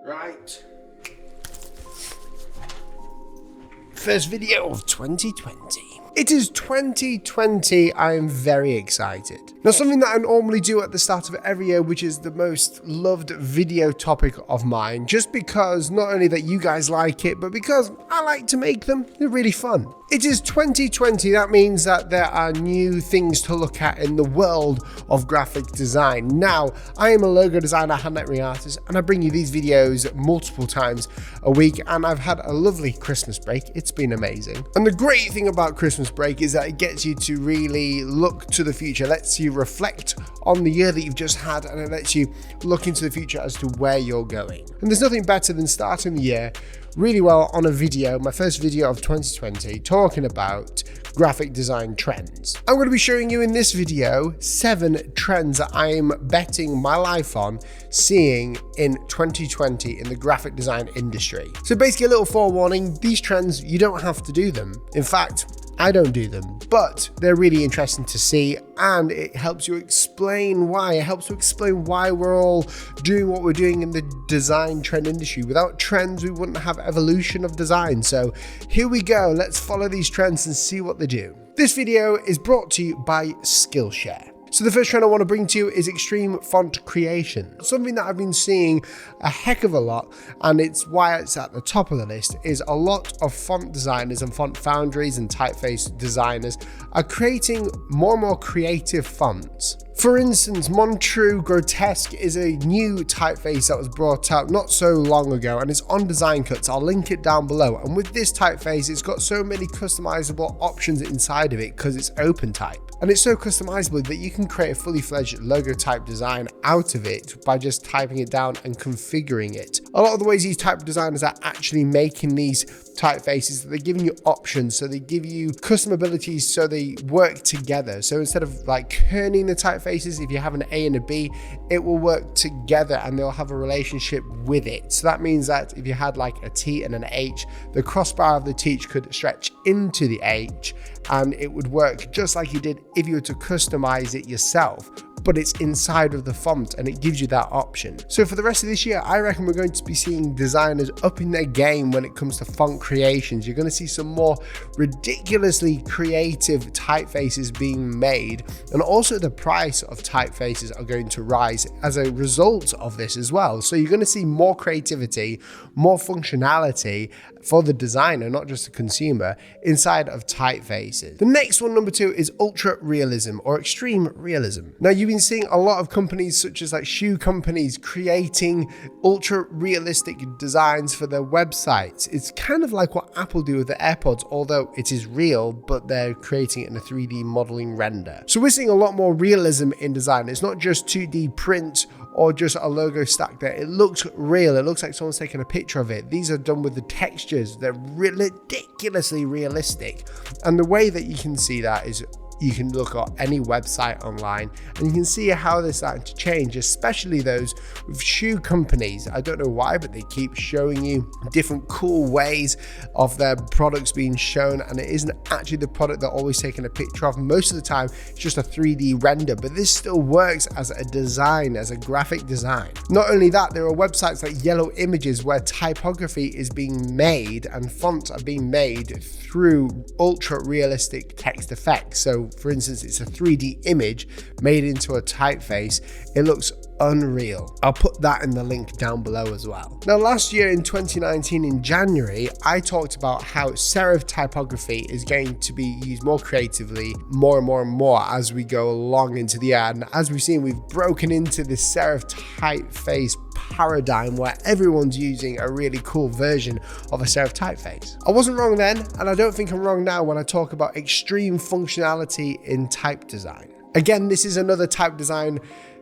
Right. First video of 2020. It is 2020, I am very excited. Now, something that I normally do at the start of every year, which is the most loved video topic of mine, just because not only that you guys like it, but because I like to make them, they're really fun. It is 2020, that means that there are new things to look at in the world of graphic design. Now, I am a logo designer, hand lettering artist, and I bring you these videos multiple times a week, and I've had a lovely Christmas break. It's been amazing. And the great thing about Christmas break is that it gets you to really look to the future, lets you reflect on the year that you've just had, and it lets you look into the future as to where you're going. And there's nothing better than starting the year really well on a video, my first video of 2020, talking about graphic design trends. I'm going to be showing you in this video 7 trends that I am betting my life on seeing in 2020 in the graphic design industry. So basically, a little forewarning, these trends, you don't have to do them. In fact, I don't do them, but they're really interesting to see, and it helps you explain why. It helps to explain why we're all doing what we're doing in the design trend industry. Without trends, we wouldn't have evolution of design. So here we go. Let's follow these trends and see what they do. This video is brought to you by Skillshare. So the first trend I want to bring to you is extreme font creation. Something that I've been seeing a heck of a lot, and it's why it's at the top of the list, is a lot of font designers and font foundries and typeface designers are creating more and more creative fonts. For instance, Montreux Grotesque is a new typeface that was brought out not so long ago, and it's on Design Cuts. I'll link it down below. And with this typeface, it's got so many customizable options inside of it because it's open type. And it's so customizable that you can create a fully fledged logo type design out of it by just typing it down and configuring it. A lot of the ways these type designers are actually making these typefaces, they're giving you options, so they give you custom abilities so they work together. So instead of like kerning the typefaces, if you have an A and a B, it will work together and they'll have a relationship with it. So that means that if you had like a T and an H, the crossbar of the T could stretch into the H and it would work just like you did if you were to customize it yourself, but it's inside of the font and it gives you that option. So for the rest of this year, I reckon we're going to be seeing designers upping their game when it comes to font creations. You're going to see some more ridiculously creative typefaces being made, and also the price of typefaces are going to rise as a result of this as well. So you're going to see more creativity, more functionality for the designer, not just the consumer, inside of typefaces. The next one, number 2, is ultra realism or extreme realism. Now, you've been seeing a lot of companies such as like shoe companies creating ultra realistic designs for their websites. It's kind of like what Apple do with the AirPods, although it is real, but they're creating it in a 3D modeling render. So we're seeing a lot more realism in design. It's not just 2D print or just a logo stack there. It looks real. It looks like someone's taken a picture of it. These are done with the textures. They're ridiculously realistic. And the way that you can see that is you can look at any website online and you can see how they're starting to change, especially those with shoe companies. I don't know why, but they keep showing you different cool ways of their products being shown, and it isn't actually the product they're always taking a picture of. Most of the time, it's just a 3D render, but this still works as a design, as a graphic design. Not only that, there are websites like Yellow Images where typography is being made and fonts are being made through ultra realistic text effects. So for instance, it's a 3D image made into a typeface. It looks unreal. I'll put that in the link down below as well. Now, last year in 2019 in January, I talked about how serif typography is going to be used more creatively, more and more and more as we go along into the year. And as we've seen, we've broken into this serif typeface paradigm where everyone's using a really cool version of a serif typeface. I wasn't wrong then, and I don't think I'm wrong now when I talk about extreme functionality in type design. Again, this is another type design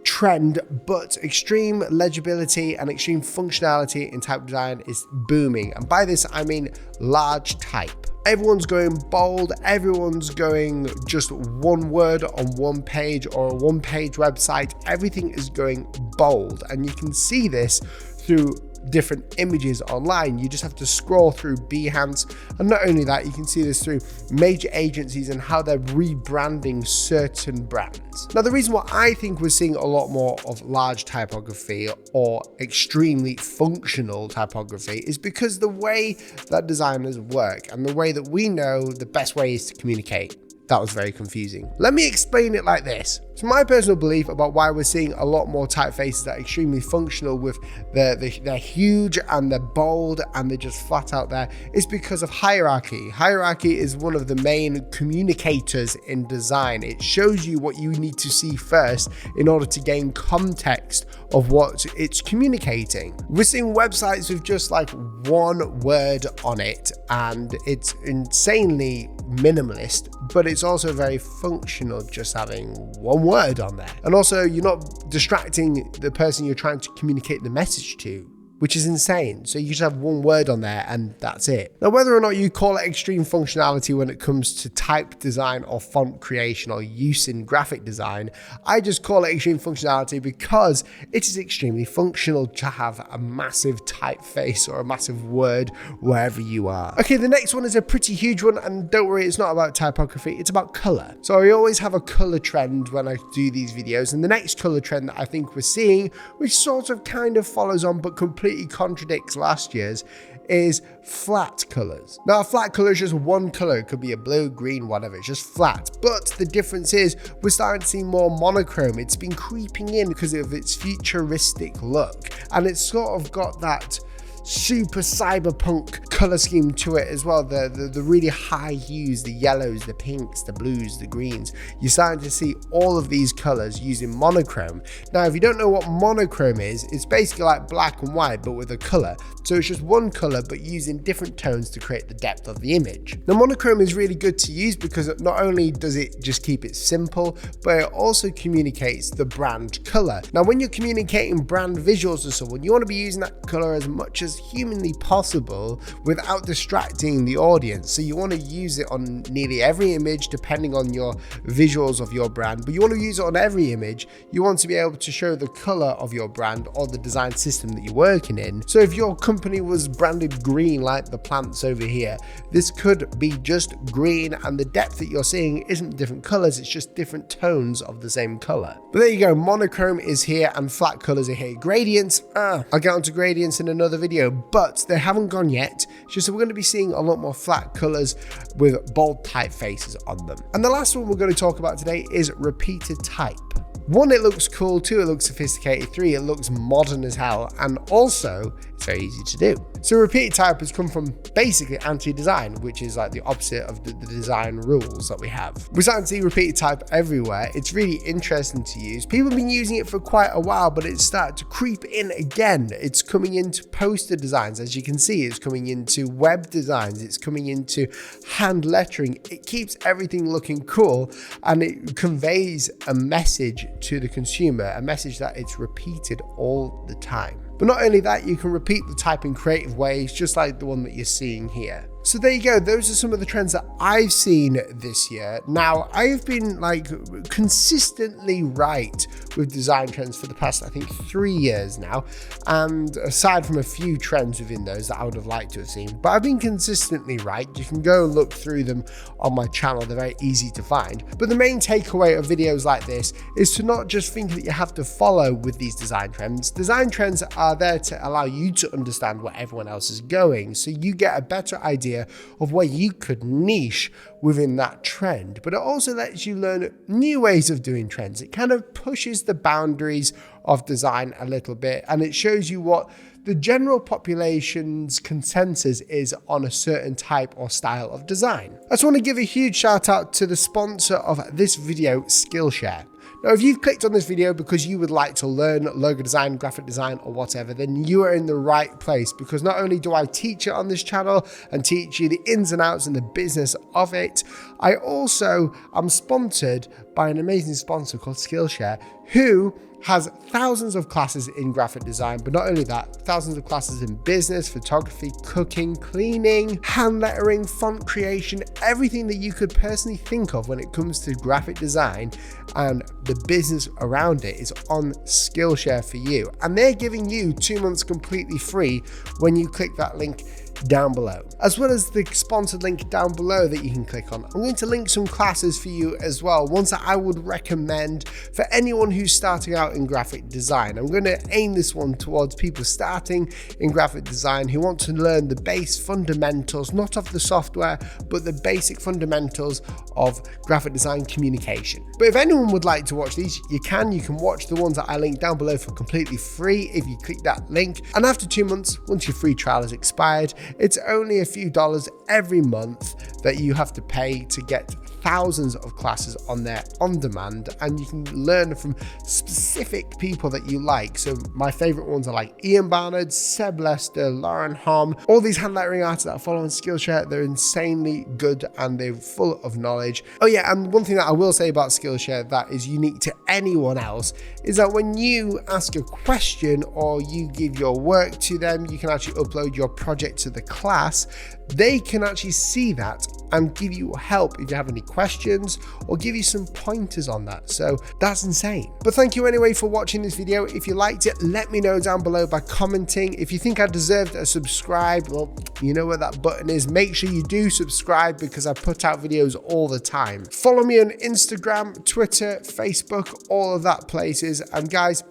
trend, but extreme legibility and extreme functionality in type design is booming. And by this, I mean large type. Everyone's going bold, everyone's going just one word on one page or a one-page website. Everything is going bold, and you can see this through different images online. You just have to scroll through Behance, and not only that, you can see this through major agencies and how they're rebranding certain brands. Now, the reason why I think we're seeing a lot more of large typography or extremely functional typography is because the way that designers work and the way that we know the best way is to communicate. That was very confusing. Let me explain it like this. So my personal belief about why we're seeing a lot more typefaces that are extremely functional with they're huge and they're bold and they're just flat out there is because of hierarchy. Hierarchy is one of the main communicators in design. It shows you what you need to see first in order to gain context of what it's communicating. We're seeing websites with just like one word on it, and it's insanely minimalist, but it's also very functional just having one word on there. And also, you're not distracting the person you're trying to communicate the message to, which is insane. So you just have one word on there and that's it. Now, whether or not you call it extreme functionality when it comes to type design or font creation or use in graphic design, I just call it extreme functionality because it is extremely functional to have a massive typeface or a massive word wherever you are. Okay, the next one is a pretty huge one, and don't worry, it's not about typography, it's about color. So I always have a color trend when I do these videos, and the next color trend that I think we're seeing, which sort of kind of follows on but completely contradicts last year's, is flat colors. Now, a flat color is just one color. It could be a blue, green, whatever. It's just flat. But the difference is we're starting to see more monochrome. It's been creeping in because of its futuristic look, and it's sort of got that super cyberpunk color scheme to it as well. The really high hues, the yellows, the pinks, the blues, the greens. You're starting to see all of these colors using monochrome. Now, if you don't know what monochrome is, it's basically like black and white but with a color. So it's just one color but using different tones to create the depth of the image. Now, monochrome is really good to use because not only does it just keep it simple, but it also communicates the brand color. Now, when you're communicating brand visuals to someone, you want to be using that color as much as humanly possible without distracting the audience. So you want to use it on nearly every image depending on your visuals of your brand, but you want to use it on every image. You want to be able to show the color of your brand or the design system that you're working in. So if your company was branded green like the plants over here, this could be just green, and the depth that you're seeing isn't different colors, it's just different tones of the same color. But there you go, monochrome is here and flat colors are here. Gradients, I'll get onto gradients in another video, but they haven't gone yet. It's just that we're going to be seeing a lot more flat colors with bold typefaces on them. And the last one we're going to talk about today is repeated type. 1, it looks cool. 2, it looks sophisticated. 3, it looks modern as hell. And also, it's very easy to do. So repeated type has come from basically anti-design, which is like the opposite of the design rules that we have. We're starting to see repeated type everywhere. It's really interesting to use. People have been using it for quite a while, but it's started to creep in again. It's coming into poster designs. As you can see, it's coming into web designs. It's coming into hand lettering. It keeps everything looking cool, and it conveys a message to the consumer, a message that it's repeated all the time. But not only that, you can repeat the type in creative ways, just like the one that you're seeing here. So there you go, those are some of the trends that I've seen this year. Now, I've been like consistently right with design trends for the past, I think, 3 years now. And aside from a few trends within those that I would have liked to have seen, but I've been consistently right. You can go and look through them on my channel, they're very easy to find. But the main takeaway of videos like this is to not just think that you have to follow with these design trends. Design trends are there to allow you to understand where everyone else is going, so you get a better idea of where you could niche within that trend. But it also lets you learn new ways of doing trends. It kind of pushes the boundaries of design a little bit, and it shows you what the general population's consensus is on a certain type or style of design. I just want to give a huge shout out to the sponsor of this video, Skillshare. Now, if you've clicked on this video because you would like to learn logo design, graphic design, or whatever, then you are in the right place, because not only do I teach it on this channel and teach you the ins and outs and the business of it, I also am sponsored by an amazing sponsor called Skillshare, who has thousands of classes in graphic design, but not only that, thousands of classes in business, photography, cooking, cleaning, hand lettering, font creation, everything that you could personally think of when it comes to graphic design and the business around it is on Skillshare for you. And they're giving you 2 months completely free when you click that link down below, as well as the sponsored link down below that you can click on. I'm going to link some classes for you as well, ones that I would recommend for anyone who's starting out in graphic design. I'm going to aim this one towards people starting in graphic design who want to learn the base fundamentals, not of the software, but the basic fundamentals of graphic design communication. But if anyone would like to watch these, you can watch the ones that I link down below for completely free if you click that link. And after 2 months, once your free trial has expired, it's only a few dollars every month that you have to pay to get thousands of classes on there on demand, and you can learn from specific people that you like. So my favorite ones are like Ian Barnard, Seb Lester, Lauren Hom, all these hand lettering artists that I follow on Skillshare. They're insanely good and they're full of knowledge. Oh yeah, and one thing that I will say about Skillshare that is unique to anyone else is that when you ask a question or you give your work to them, you can actually upload your project to the class. They can actually see that and give you help if you have any questions or give you some pointers on that. So that's insane. But thank you anyway for watching this video. If you liked it, let me know down below by commenting. If you think I deserved a subscribe, well, you know where that button is. Make sure you do subscribe because I put out videos all the time. Follow me on Instagram, Twitter, Facebook, all of that places. And guys,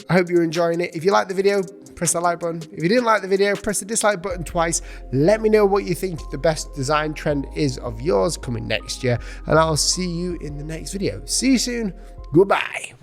I hope you're enjoying it. If you like the video, press the like button. If you didn't like the video, press the dislike button twice. Let me know what you think the best design trend is of yours coming next year, and I'll see you in the next video. See you soon. Goodbye.